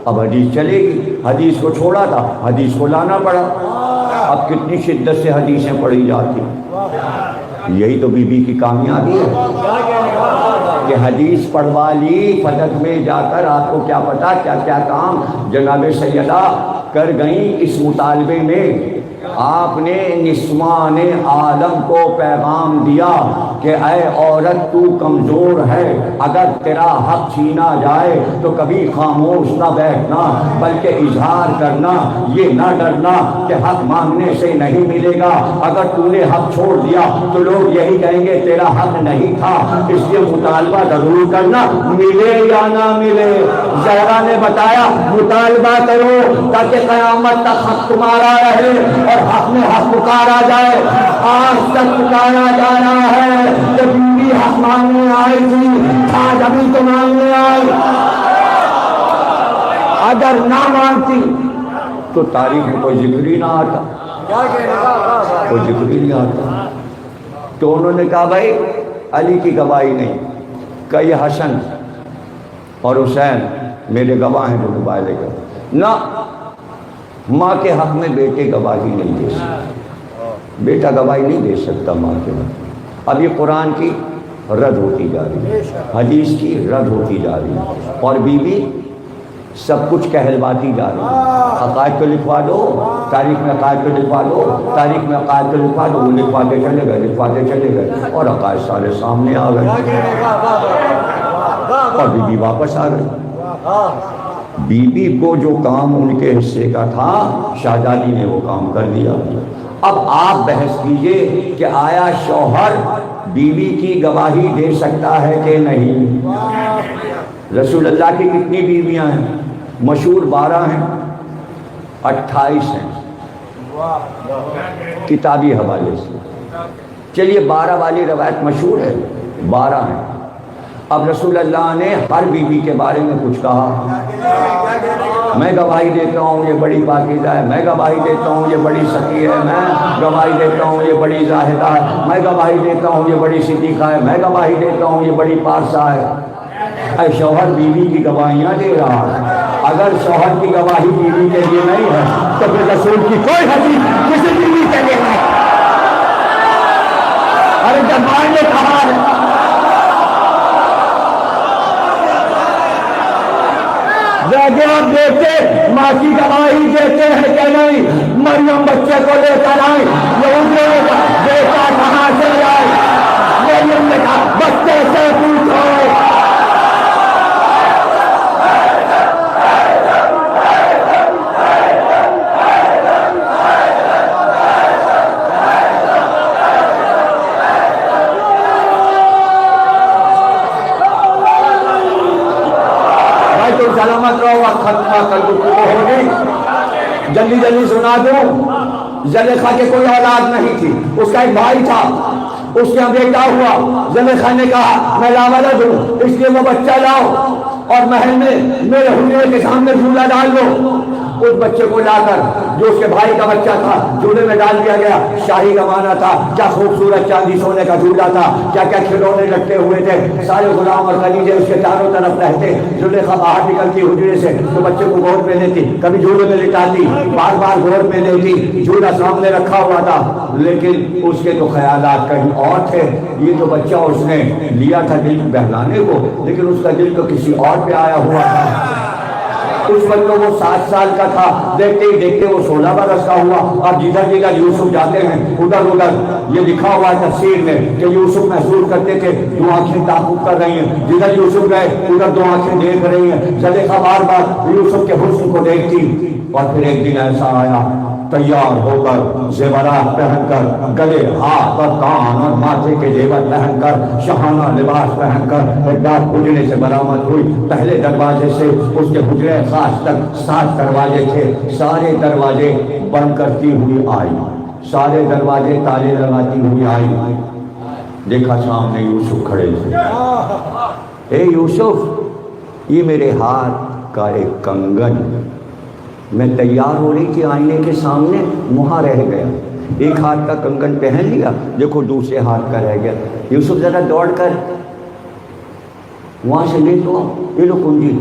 اب حدیث چلے گی، حدیث کو چھوڑا تھا، حدیث کو لانا پڑا، اب کتنی شدت سے حدیثیں پڑھی جاتی، یہی تو بی بی کی کامیابی ہے کہ حدیث پڑھوا لی، فدق میں جا کر آپ کو کیا پتا کیا کیا کام جناب سیدہ کر گئیں اس مطالبے میں، آپ نے نسوان عالم کو پیغام دیا کہ اے عورت تو کمزور ہے، اگر تیرا حق چھینا جائے تو کبھی خاموش نہ بیٹھنا بلکہ اظہار کرنا، یہ نہ ڈرنا کہ حق مانگنے سے نہیں ملے گا، اگر تو نے حق چھوڑ دیا تو لوگ یہی کہیں گے تیرا حق نہیں تھا، اس لیے مطالبہ ضرور کرنا، ملے یا نہ ملے۔ زہرا نے بتایا مطالبہ کرو تاکہ قیامت تک حق تمہارا رہے اور حق میں حق پکارا جائے۔ آج تک پکارا جا رہا ہے کہ بیوی حق مانگنے آئی تھی، آج ابھی تو مانگنے آئی، اگر نہ مانتی تو تاریخ میں کوئی ذکر ہی نہ آتا، کوئی ذکر ہی نہیں آتا۔ تو انہوں نے کہا بھائی علی کی گواہی نہیں، کئی حسن اور حسین میرے گواہ ہیں جو گواہ لے کر، نہ ماں کے حق میں بیٹے گواہی نہیں دے سکتے، بیٹا گواہی نہیں دے سکتا ماں کے حق میں۔ اب یہ قرآن کی رد ہوتی جا رہی ہے، حدیث کی رد ہوتی جا رہی ہے، اور بیوی سب کچھ کہلواتی جا رہی ہے۔ عقائد تو لکھوا دو، تاریخ میں عقائد تو لکھوا دو، تاریخ میں عقائد تو لکھوا دو، وہ لکھواتے چلے گئے اور عقائد سارے سامنے آ گئے اور بیوی واپس آ گئی۔ بیوی کو جو کام ان کے حصے کا تھا شہزادی نے وہ کام کر دیا۔ اب آپ بحث کیجئے کہ آیا شوہر بیوی کی گواہی دے سکتا ہے کہ نہیں؟ رسول اللہ کی کتنی بیویاں ہیں؟ مشہور 12 ہیں، 28 ہیں کتابی حوالے سے۔ چلیے 12 والی روایت مشہور ہے، 12 ہیں۔ اب رسول اللہ نے ہر بیوی کے بارے میں کچھ کہا، میں گواہی دیتا ہوں یہ بڑی پاکیزہ ہے، میں گواہی دیتا ہوں یہ بڑی سخی ہے، میں گواہی دیتا ہوں یہ بڑی زاہدہ ہے، میں گواہی دیتا ہوں یہ بڑی صدیقہ ہے، میں گواہی دیتا ہوں یہ بڑی پارسا ہے۔ اے شوہر بیوی کی گواہیاں دے رہا ہے، اگر شوہر کی گواہی بیوی کے لیے نہیں ہے تو پھر رسول کی کوئی حدیث کسی بیوی کے لیے نہیں۔ ارے دربار نے کہا ہے آپ دیکھتے ماں کی گواہی دیتے ہیں کہ نہیں؟ مریم بچے کو لے کر آئی، بیٹا کہاں سے آئے؟ مریم نے کہا بچے سے پوچھو۔ سلامت رہو، ختمہ کر دو ہوگی۔ جلدی جلدی سنا دوں، زلیخا کے کوئی اولاد نہیں تھی، اس کا ایک بھائی تھا، اس کا بیٹا ہوا۔ زلیخا نے کہا میں لاولد ہوں، اس لیے وہ بچہ لاؤ اور محل میں میرے حجرے کے سامنے جھولا ڈال دو۔ اس بچے کو لا کر جو اس کے بھائی کا بچہ تھا جھولے میں ڈال دیا گیا۔ شاہی زمانہ تھا، کیا خوبصورت چاندی سونے کا جھولا تھا، کیا کیا کھلونے لٹکے ہوئے تھے، سارے غلام اور خدیجے اس کے چاروں طرف رہتے۔ زلیخا باہر نکلتی حجرے سے تو بچے کو گود میں لیتی، کبھی جھولے میں لٹاتی، بار بار گود میں لیتی، جھولا سامنے رکھا ہوا تھا، لیکن اس کے تو خیالات کہیں اور تھے۔ یہ تو بچہ اس نے لیا تھا دل بہلانے کو، لیکن اس کا دل تو کسی اور پہ آیا ہوا تھا۔ اس وقت تو وہ 7 سال کا تھا، دیکھتے ہی دیکھتے وہ 16 برس کا ہوا۔ اب جدھر جدھر یوسف جاتے ہیں ادھر ادھر یہ لکھا ہوا ہے تفسیر میں کہ یوسف محسوس کرتے تھے 2 آنکھیں تعاقب کر رہی ہیں، جدھر یوسف گئے ادھر 2 آنکھیں دیکھ رہی ہیں۔ زلیخا بار بار یوسف کے حسن کو دیکھتی، اور پھر ایک دن ایسا آیا تیار ہو کر زیورات پہن کر، گلے ہاتھ اور کان اور ماتھے کے زیور پہن کر، شاہانہ لباس پہن کر ایک ڈاک حجرے سے برآمد ہوئی۔ پہلے دروازے سے اس کے حجرے خاص تک 7 دروازے تھے، سارے دروازے بند کرتی ہوئی آئی، سارے دروازے تالے لگاتی ہوئی آئی۔ دیکھا سامنے یوسف کھڑے تھے۔ اے یوسف، یہ میرے ہاتھ کا ایک کنگن، میں تیار ہو رہی تھی آئینے کے سامنے، وہاں رہ گیا، ایک ہاتھ کا کنگن پہن لیا، دیکھو دوسرے ہاتھ کا رہ گیا۔ یوسف ذرا دوڑ کر وہاں سے لے تو یہ لو کنجی،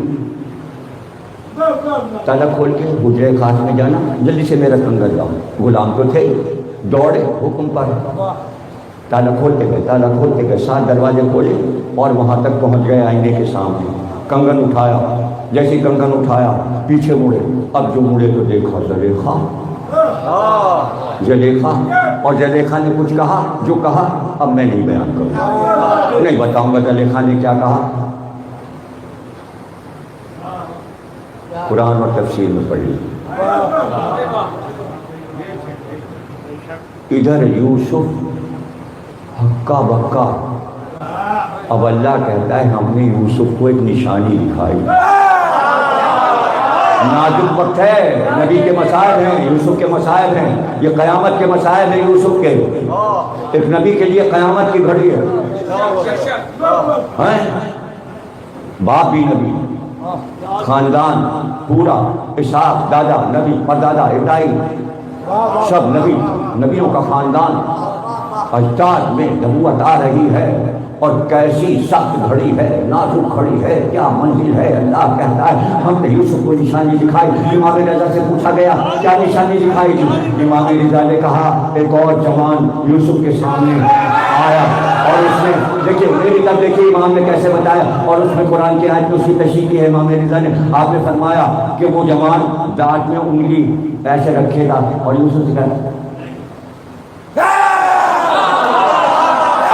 تالا کھول کے حجرے خاص میں جانا، جلدی سے میرا کنگن لاؤ۔ غلام تو تھے، دوڑے حکم پر، تالا کھولتے گئے، تالا کھولتے گئے، 7 دروازے کھولے اور وہاں تک پہنچ گئے آئینے کے سامنے۔ کنگن اٹھایا، جیسے کنگن اٹھایا پیچھے مڑے، اب جو مڑے تو دیکھا زلیخا، زلیخا، اور زلیخا نے کچھ کہا، جو کہا اب میں نہیں بیان کروں، نہیں بتاؤں گا زلیخا نے کیا کہا، قرآن اور تفسیر میں پڑھی۔ ادھر یوسف ہکا بکا، اب اللہ کہتا ہے ہم نے یوسف کو ایک نشانی دکھائی۔ نازک وقت ہے، نبی کے مسائل ہیں، یوسف کے مسائل ہیں، یہ قیامت کے مسائل ہیں یوسف کے۔ ایک نبی کے لیے قیامت کی گھڑی ہے، باپ بھی نبی، خاندان پورا، اسحاق دادا نبی، پردادا ابراہیم سب نبی، نبیوں کا خاندان، اجداد میں نبوت آ رہی ہے۔ اور کیسی سخت گھڑی ہے، نازک گھڑی ہے، کیا منزل ہے۔ اللہ کہتا ہے ہم نے یوسف کو نشانی دکھائی۔ امام رضا سے پوچھا گیا کیا نشانی دکھائی تھی؟ امام رضا نے کہا ایک اور جوان یوسف کے سامنے آیا اور اس نے دیکھیے میری طرف دیکھیے امام نے کیسے بتایا، اور اس میں قرآن کی آیت میں اس کی تشریح کی ہے امام رضا نے۔ آپ نے فرمایا کہ وہ جوان دانت میں انگلی ایسے رکھے گا اور یوسف سے کہا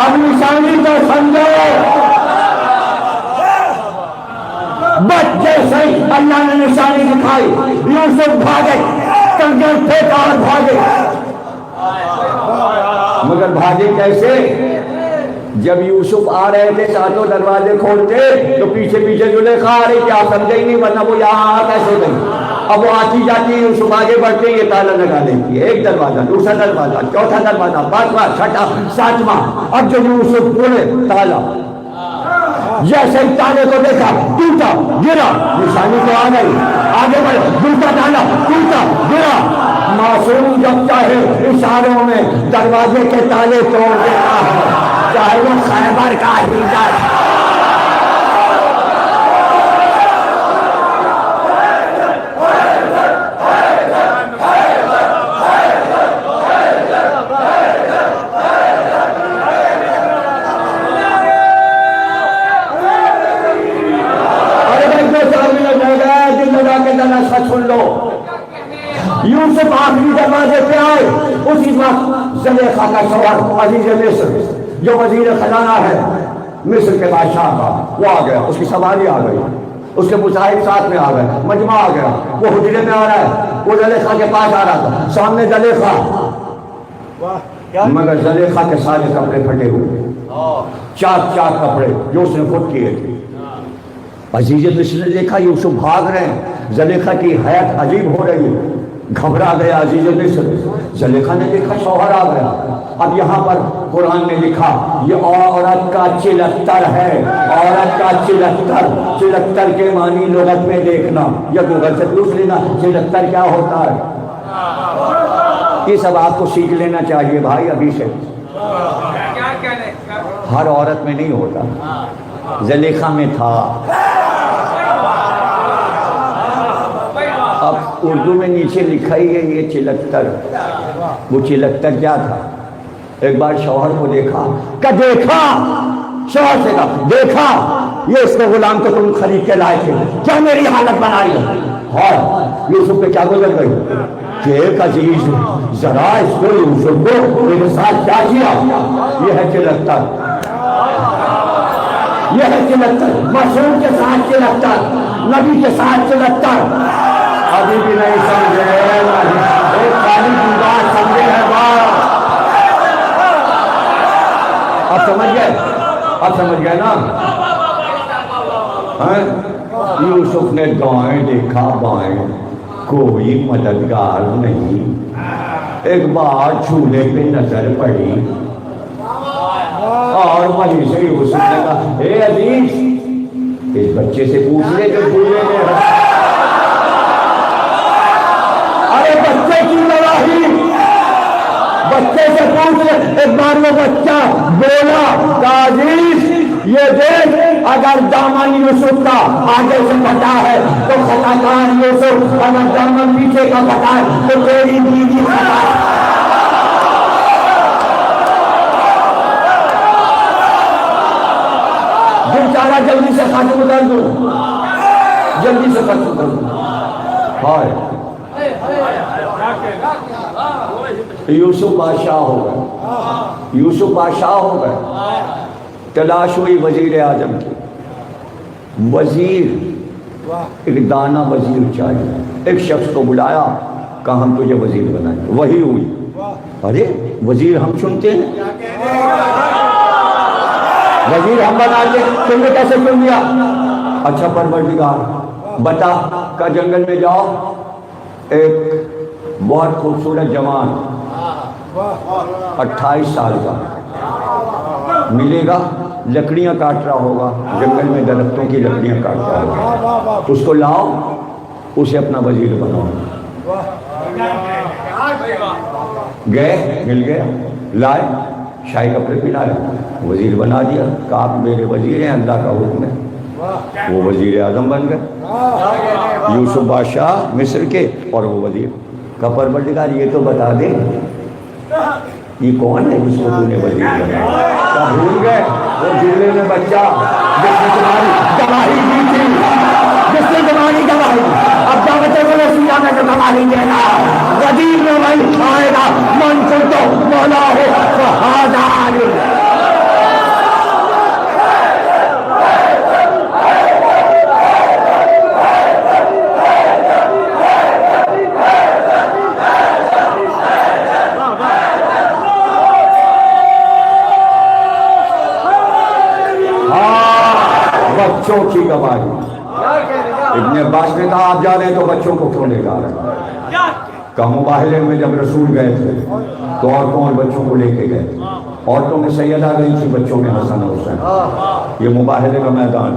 اب نشانی تو سمجھو۔ بچے سے اللہ نے نشانی دکھائی، یوسف بھاگے، کنگن پھینکا اور بھاگے۔ مگر بھاگے کیسے؟ جب یوسف آ رہے تھے ساتوں دروازے کھولتے تو پیچھے پیچھے زلیخا آ رہی، کیا سمجھے ہی نہیں، ورنہ وہ یہاں کیسے گئی؟ اب وہ آتی جاتی ہے، یوسف آگے بڑھتے یہ تالا لگا لیتی ہے، ایک دروازہ، دوسرا دروازہ، چوتھا دروازہ، پانچواں، چھٹا، ساتواں۔ اب جب یوسف کھولے تالا، جیسے تالے کو دیکھا ٹوٹا گرا، نشانی تو آ گئی، آگے بڑھے، دوسرا تالا ٹوٹا گرا۔ معصوم جب چاہے اشاروں میں دروازے کے تالے توڑ دیتا ہے، چاہے وہ خیبر کا ہی جائے۔ سن لو، یوسف آخری دروازے پہ آئے، اسی وقت زلیخا کا شوہر عزیز مصر جو وزیر خزانہ ہے مصر کے بادشاہ کا، وہ آ گیا، اس کی سواری آ گئی، اس کے مصاحب ساتھ میں آ گئے، مجمع آ گیا، وہ حجرے میں آ رہا ہے، وہ زلیخا کے پاس آ رہا تھا، سامنے زلیخا، مگر زلیخا کے سارے کپڑے پھٹے ہوئے، چاک چاک کپڑے جو اس نے خود کیے تھے۔ عزیز مصر نے دیکھا یوسف بھاگ رہے ہیں، زلیخا کی حیات عجیب ہو رہی ہے، گھبرا گیا عزیز مصر۔ زلیخا نے دیکھا شوہر آ گیا۔ اب یہاں پر قرآن نے لکھا یہ عورت کا چلکتر ہے، عورت کا چلکتر۔ چلکتر کے معنی لغت میں دیکھنا یا گوگل سے پوچھ لینا چلکتر کیا ہوتا ہے۔ یہ سب آپ کو سیکھ لینا چاہیے بھائی ابھی سے، ہر عورت میں نہیں ہوتا، زلیخا میں تھا۔ اب اردو میں نیچے لکھا ہی ہے یہ چلکتر، وہ چلکتر کیا تھا؟ ایک بار شوہر کو دیکھا کہ دیکھا، شوہر سے کہا دیکھا یہ اس کو غلام کو تم خرید کے لائے تھے، کیا میری حالت بنائی ہے؟ اور یوسف پہ کیا گزر گئی کہ ایک عزیز ذرا اس کو یوسف کو میرے ساتھ کیا کیا؟ یہ ہے چلکتر، یہ ہے چلکتر، معصوم کے ساتھ چلکتر، نبی کے ساتھ چلکتر۔ ابھی بھی نہیں سمجھے، ایک خالی کی بات سمجھے ہے بات۔ اب سمجھ گئے، اب سمجھ گئے نا؟ یوسف نے دائیں دیکھا بائیں، کوئی مددگار نہیں۔ ایک بار چولہے پہ نظر پڑی اور وہیں سے یوسف نے کہا اے عزیز اس بچے سے پوچھ لے جو چولہے میں، بچے کی گواہی، بچے سے پوچھ لے۔ ایک بار وہ بچہ بولا کہ عزیز یہ دیکھ اگر دامن یوسف کا آگے سے پھٹا ہے تو خطا کار یوسف، اگر دامن پیچھے کا پھٹا ہے تو تیری بیوی خطا ہے۔ دل چاہا جلدی سے ختم کر دوں، جلدی سے ختم کر دوں۔ ہائے یوسف بادشاہ ہو گئے، یوسف بادشاہ ہو گئے۔ تلاش ہوئی وزیر اعظم کی، وزیر ایک دانا وزیر چاہیے، ایک شخص کو بلایا کہا ہم تجھے وزیر بنائیں، وہی ہوئی۔ ارے وزیر ہم چنتے ہیں، وزیر ہم بناتے، تم نے کیسے چن لیا؟ اچھا پروردگار بتا کہ جنگل میں جاؤ، ایک بہت خوبصورت جوان 28 سال کا ملے گا، لکڑیاں کاٹ رہا ہوگا، جنگل میں درختوں کی لکڑیاں کاٹ رہا ہوگا، اس کو لاؤ، اسے اپنا وزیر بناؤ۔ گئے، مل گئے، لائے، شاہی کپڑے پہنا رہے، وزیر بنا دیا، کہا آپ میرے وزیر ہیں، اللہ کا حکم ہے، وہ وزیر اعظم بن گئے، یوسف بادشاہ مصر کے اور وہ وزیر کا پروردگار یہ تو بتا دے یہ کون ہے جس کو تو نے وزیر بنایا؟ کیا بھول گئے وہ جھولے میں بچہ جس نے تمہاری گواہی دی تھی، جس نے تمہاری گواہی، اب دعوت رسولہ میں تو گواہی دینا، وزیر میں وہی آئے گا، من کو تو مولا ہو فہذا علی۔ بچوں کی گواہی، ابن عباس نے کہا آپ جا رہے ہیں تو بچوں کو کیوں لے جا رہے ہیں؟ کہ مباہلے میں جب رسول گئے تھے تو عورتوں اور بچوں کو لے کے گئے، عورتوں میں سیدہ گئی تھی، بچوں میں حسن حسین، یہ مباہلے کا میدان،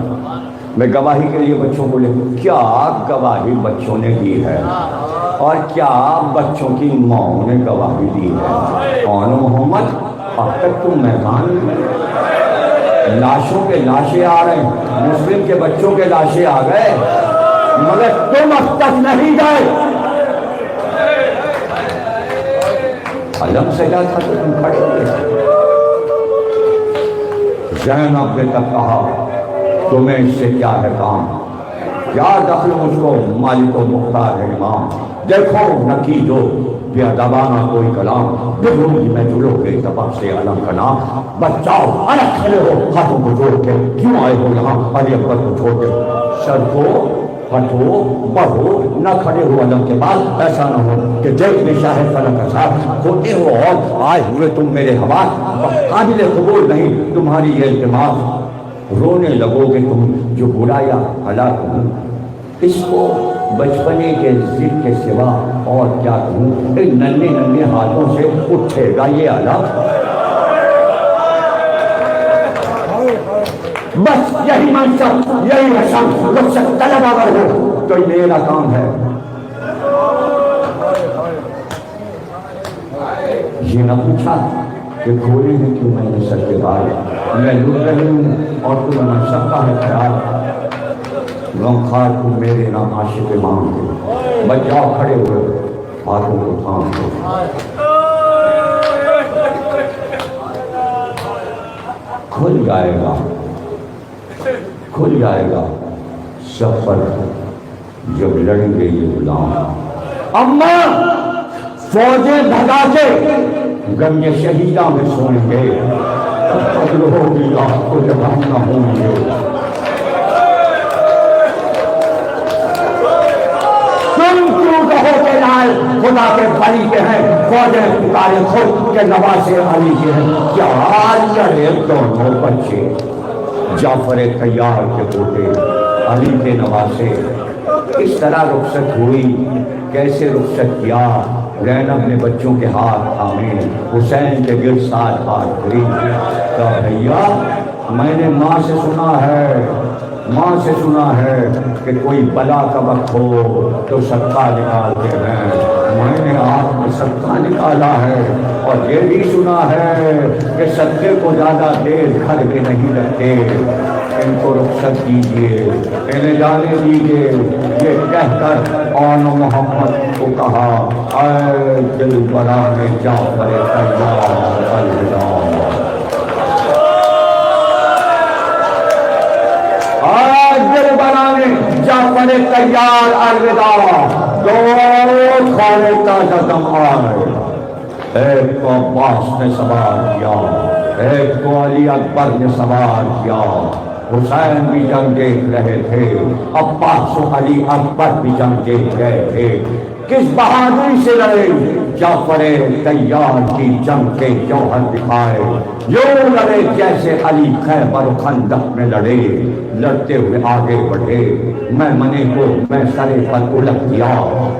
میں گواہی کے لیے بچوں کو لے، کیا گواہی بچوں نے دی ہے اور کیا بچوں کی ماں نے گواہی دی ہے؟ کون محمد اب تک تم میدان میں، لاشوں کے لاشیں آ رہے ہیں، مسلم کے بچوں کے لاشیں آ گئے، مگر تم اب تک نہیں گئے، علم سجا تھا تو تم کھڑے ہوئے۔ زینب نے تک کہا تمہیں اس سے کیا ہے کام، کیا دخل مجھ کو مالک و مختار ہے امام، دیکھو نکی دو بے ادبانہ کوئی کلام، بگڑوں گی میں جلو گے سبب سے علم کا نام، بچاؤ الگ کھڑے ہو ہاتھوں کو جوڑ کے، کیوں آئے ہو یہاں علی اکبر کو چھوڑ کے، سر کو ہٹو بڑھو نہ کھڑے ہو علم کے بعد، ایسا نہ ہو کہ دیکھنے شاہ فلک کا ساتھ ہوتے ہو اور آئے ہوئے تم میرے حوالے، قابل قبول نہیں تمہاری یہ التماس، رونے لگو گے تم جو برایا ہلاک ہوں، اس کو بچپنے کے ضد کے سوا اور کیا کہوں، ننھے ننھے ہاتھوں سے اٹھے گا یہ عالم، بس یہی منصب یہی رسم، رخصت طلب اگر ہو تو میرا کام ہے۔ یہ نہ پوچھا کہ کھولے ہیں کیوں میں نے سر کے بال، میں لٹ رہی ہوں اور تم منصب کا ہے خیال، غمخوار تم میرے نام عاشق مام دے، بچاؤ کھڑے ہوئے ہاتھوں کو تھام دو، کھل جائے گا کھل جائے گا سفر جب لڑیں گے یہ غلام، اماں فوجیں بھگا کے غم شہیدہ میں سوئیں گے، قتل ہوگی آپ کو جب ہم نہ ہوں گے، تم کیوں کہو کہ لائے خدا کے بلی کے ہیں، فوجیں پکارے خود کے نواسے علی کے ہیں، کیا لڑے دونوں بچے، جعفر طیار کے پوتے علی کے نواسے، اس طرح رخصت ہوئی، کیسے رخصت کیا، زینب نے بچوں کے ہاتھ تھامے، حسین کے گر ساتھ ہاتھ دھری، کہا بھیا میں نے ماں سے سنا ہے کہ کوئی بلا کا وقت ہو تو صدقہ نکالتے ہیں، میں نے آپ کو صدقہ نکالا ہے، اور یہ بھی سنا ہے کہ صدقے کو زیادہ دیر گھر کے نہیں رکھتے، ان کو رخصت دیجیے، انہیں جانے دیجیے، یہ کہہ کر آن محمد کو کہا اے دل برا میں جعفر طیار الوداع، دل بنانے جعفر طیار الوداع، دو کھانے تازہ دم آئے، ایک کو عباس نے سوال کیا، ایک کو علی اکبر نے سوال کیا، حسین بھی جنگ دیکھ رہے تھے، عباس و علی اکبر بھی جنگ دیکھ رہے تھے، کس بہادری سے لڑے، جعفر طیار کی جنگ کے جوہر دکھائے، یوں لڑے جیسے علی خیبر و خندق میں لڑے، لڑتے ہوئے آگے بڑھے، میں منے کو میں سرے پر الٹ دیا،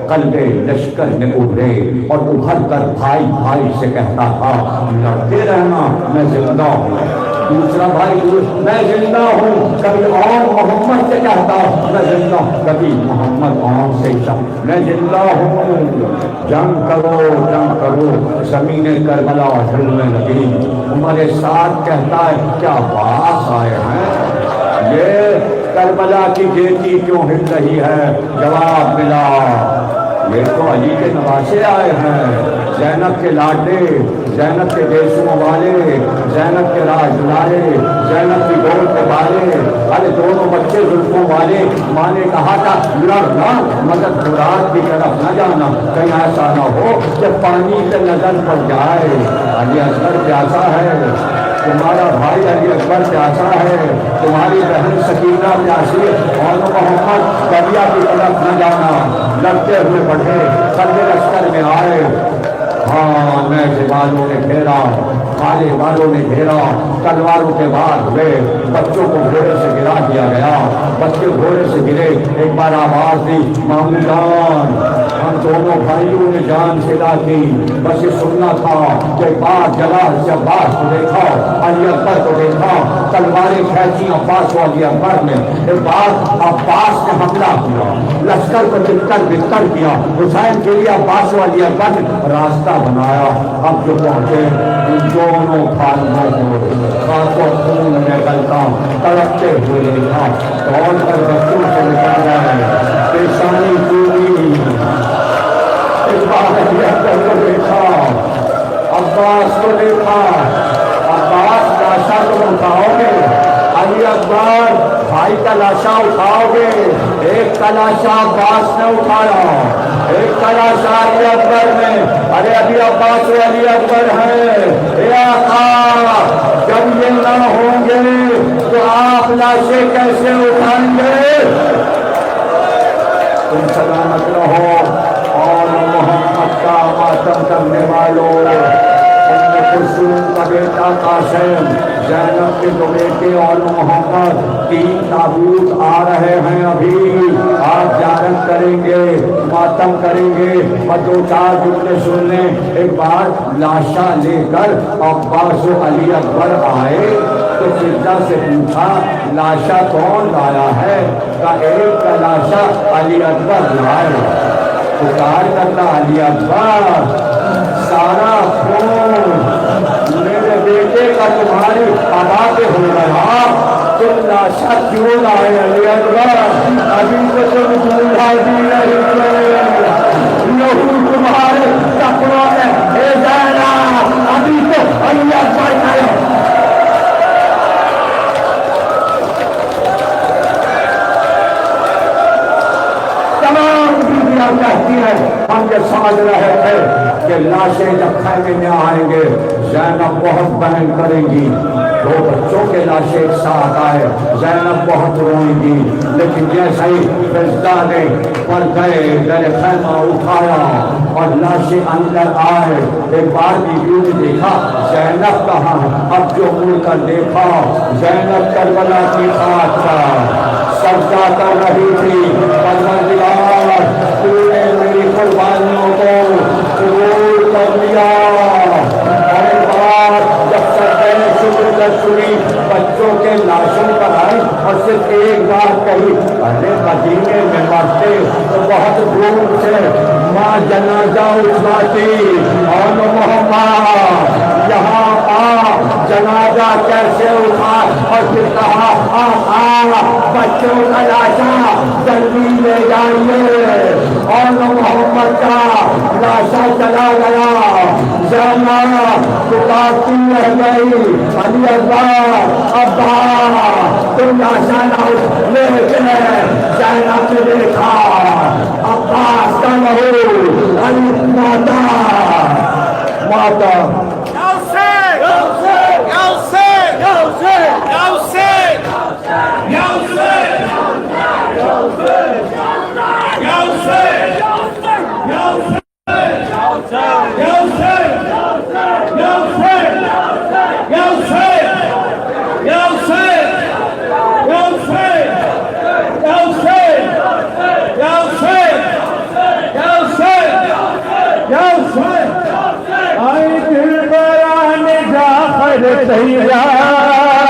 قلبے لشکر نے اڑے، اور ابھر کر بھائی بھائی سے کہتا تھا لڑتے رہنا میں زندہ ہوں، دوسرا بھائی میں زندہ ہوں، کبھی اور محمد سے کہتا ہوں میں زندہ ہوں، کبھی محمد اور سے میں زندہ ہوں، جنگ کرو زمین کربلا ظلم لگی، ہمارے ساتھ کہتا ہے کیا باس آئے ہیں، یہ کربلا کی بیٹی کیوں ہل رہی ہے؟ جواب ملا یہ تو علی کے نواسے آئے ہیں، زینب کے لاڈے، زینب کے دیسوں والے، زینب کے راج دلارے، زینب کی گود کے بالے، ارے دونوں بچے زلفوں والے، ماں نے کہا تھا لڑنا مگر مراد کی طرف نہ جانا، کہیں ایسا نہ ہو کہ پانی سے نظر پڑ جائے۔ علی اصغر پیاسا ہے، تمہارا بھائی علی اکبر پیاسا ہے، تمہاری بہن سکینہ پیاسی ہے، اور محمد دریا کی طرف نہ جانا۔ لڑتے ہوئے بڑھے، سب لشکر میں آئے، ہاں میں والوں نے گھیرا، کالے والوں نے گھیرا، تلواروں کے بعد ہوئے، بچوں کو گھوڑے سے گرا دیا گیا، بچے گھوڑے سے گرے، ایک بار آواز دی مامو جان، ہم دونوں بھائیوں نے جان فدا کی، بس یہ سننا تھا کہ بات جلال سے عباس کو دیکھا، علی اکبر کو دیکھا، تلواریں کھینچی عباس و علی اکبر نے، ایک بار عباس نے حملہ کیا، لشکر کو چکر بکر کیا، حسین کے لیے عباس و علی اکبر نے راستہ بنایا۔ اب جو پہنچے ان دونوں خانوں کو خاص و خون میں گلتا تڑپتے ہوئے دیکھا، دوڑ کر بچوں سے نکل گئے، پیشانی پوری، اس بار علی اکبر کو دیکھا، عباس کو دیکھا، عباس لاشا کو اٹھاؤ گے، علی اکبر بھائی کا لاشا اٹھاؤ گے، ایک کا لاشا عباس نے اٹھایا، ایک کا لاشا علی اکبر نے، ارے ابھی عباس و علی اکبر ہے، اے آقا جب یہ نہ ہوں گے تو آپ لاشیں کیسے اٹھائیں گے؟ تم سلامت رہو، اور محمد کا ماتم کرنے والوں، کلثوم کا بیٹا قاسم، زینب کے دو بیٹے اور محمد، 3 تابوت آ رہے ہیں، ابھی آپ زیارت کریں گے، ماتم کریں گے، اور 2-4 جملے سن لیں۔ ایک بار لاشا لے کر عباس و علی اکبر آئے تو فضا سے پوچھا لاشا کون لایا ہے؟ کا ایک کا لاشا علی اکبر لائے، پکار کرتا علی اکبر سارا خون میرے بیٹے کا تمہاری ادا پہ ہو گیا، تم لاشا کیوں لائے علی اکبر؟ ابھی تو تم بوڑھا بھی نہیں لہو تمہارے کپڑوں میں ہے جانا، ابھی تو علی اکبر آئے۔ تمام بیویاں کہتی ہیں ہم یہ سمجھ رہے تھے کہ لاشیں جب خیمے میں آئیں گے زینب بہت بہن کریں گی، 2 بچوں کے لاشیں ایک ساتھ آئے زینب بہت روئیں گی، لیکن جیسا ہی فضا نے پردے در خیمہ اٹھایا اور لاشیں اندر آئے، ایک بار بیویوں نے دیکھا زینب کہاں، اب جو مڑ کر دیکھا زینب کربلا کی خاک پر سجدہ کر رہی تھی، پروردگار تو نے میری قربانیوں کو قبول کر لیا۔ اور ایک بار جب سجدہ شکر کر سنی بچوں کے لاشوں پر آئی اور صرف ایک بار کہی ارے مدینے میں مرتے تو بہت دور سے ماں جنازہ اٹھواتی، اور محمد یہاں آ جنازہ کیسے اٹھا، اور پھر کہا بچوں کا لاشا جلدی لے جائیے، اور محمد کا لاشا چلا گیا، زینب پکارتی رہ گئی علی اکبر ابا تم لاشا لے کے، زینب نے دیکھا عباس کا لہو، علی ماتا تیرا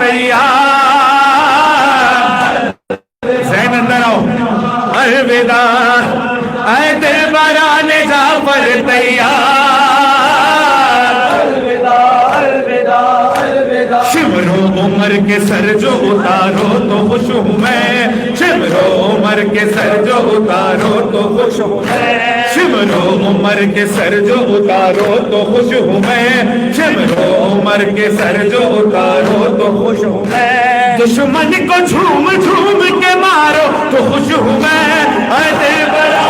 تیار زین اندر آؤ الوداع اے دل بران جعفر تیار شمر و عمر کے سر جو اتارو تو خوش ہوں میں شمر و عمر کے سر جو اتارو تو خوش ہوں میں شمر و عمر کے سر جو اتارو تو خوش ہوں میں شمر و عمر کے سر جو اتارو تو خوش ہوں میں دشمن کو جھوم جھوم کے مارو تو خوش ہوں میں اے دل برا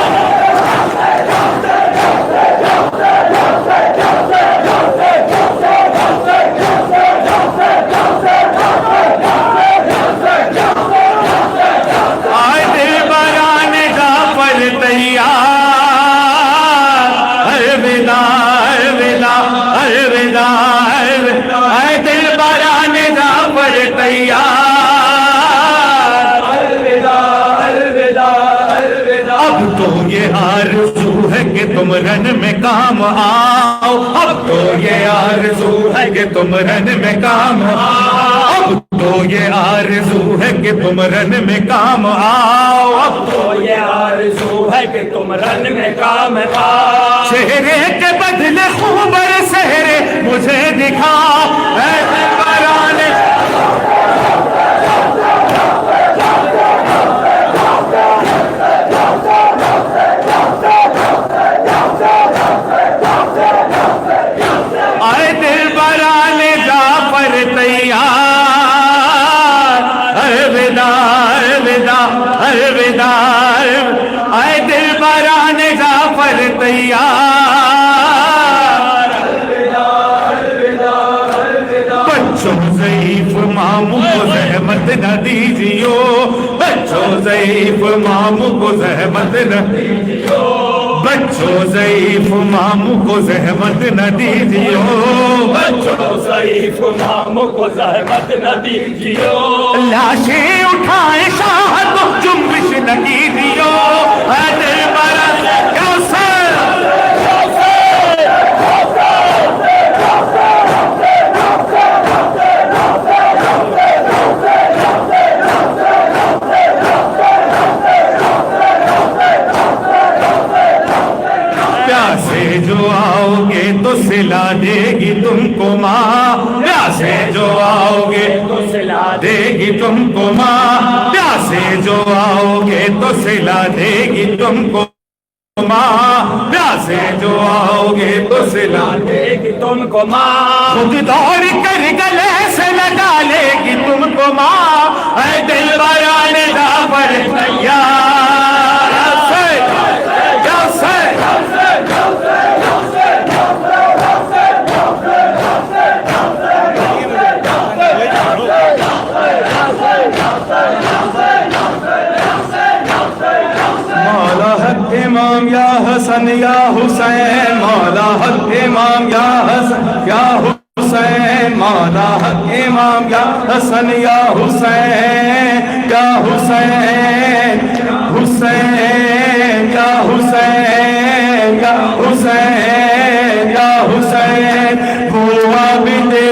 اب تو یہ آرزو ہے کہ تم رن میں کام آؤ اب تو یہ آرزو ہے کہ تم رن میں کام آؤ اب تو یہ آرزو ہے کہ تم رن میں کام آؤ اب تو یہ آرزو ہے کہ تم رن میں کام آؤ چہرے کے بدلے خوبر سہرے مجھے دکھاؤ اے دلبرانے آئے دل برانے جعفر تیار الوداع الوداع الوداع آئے دل برانے جعفر تیار بچوں ضعیف ماموں کو زحمت نہ دیجیو بچوں ضعیف ماموں کو زحمت نہ دیجیو بچوں ضعیف ماموں کو زحمت نہ دیجیو بچوں ضعیف ماموں کو زحمت نہ دیجیو لاشیں اٹھائیں شاہ کو جنبش نہ کیجیو اے دل برانے پیاسے جو آؤ گے تو سلا دے گی تم کو ماں پیاسے جو آؤ گے تو سلا دے گی تم کو ماں پیاسے جو آؤ گے تو سلا دے گی تم کو ماں پیاسے جو آؤ گے تو سلا دے گی تم کو ماں خود دوڑ کر گلے سے لگا لے گی تم کو ماں اے دل برانے جعفر تیار مولا حق امام یا حسن یا حسین مولا حق امام یا حسن یا حسین مولا حق امام یا حسن یا حسین یا حسین حسین یا حسین یا حسین یا حسین وہ عابد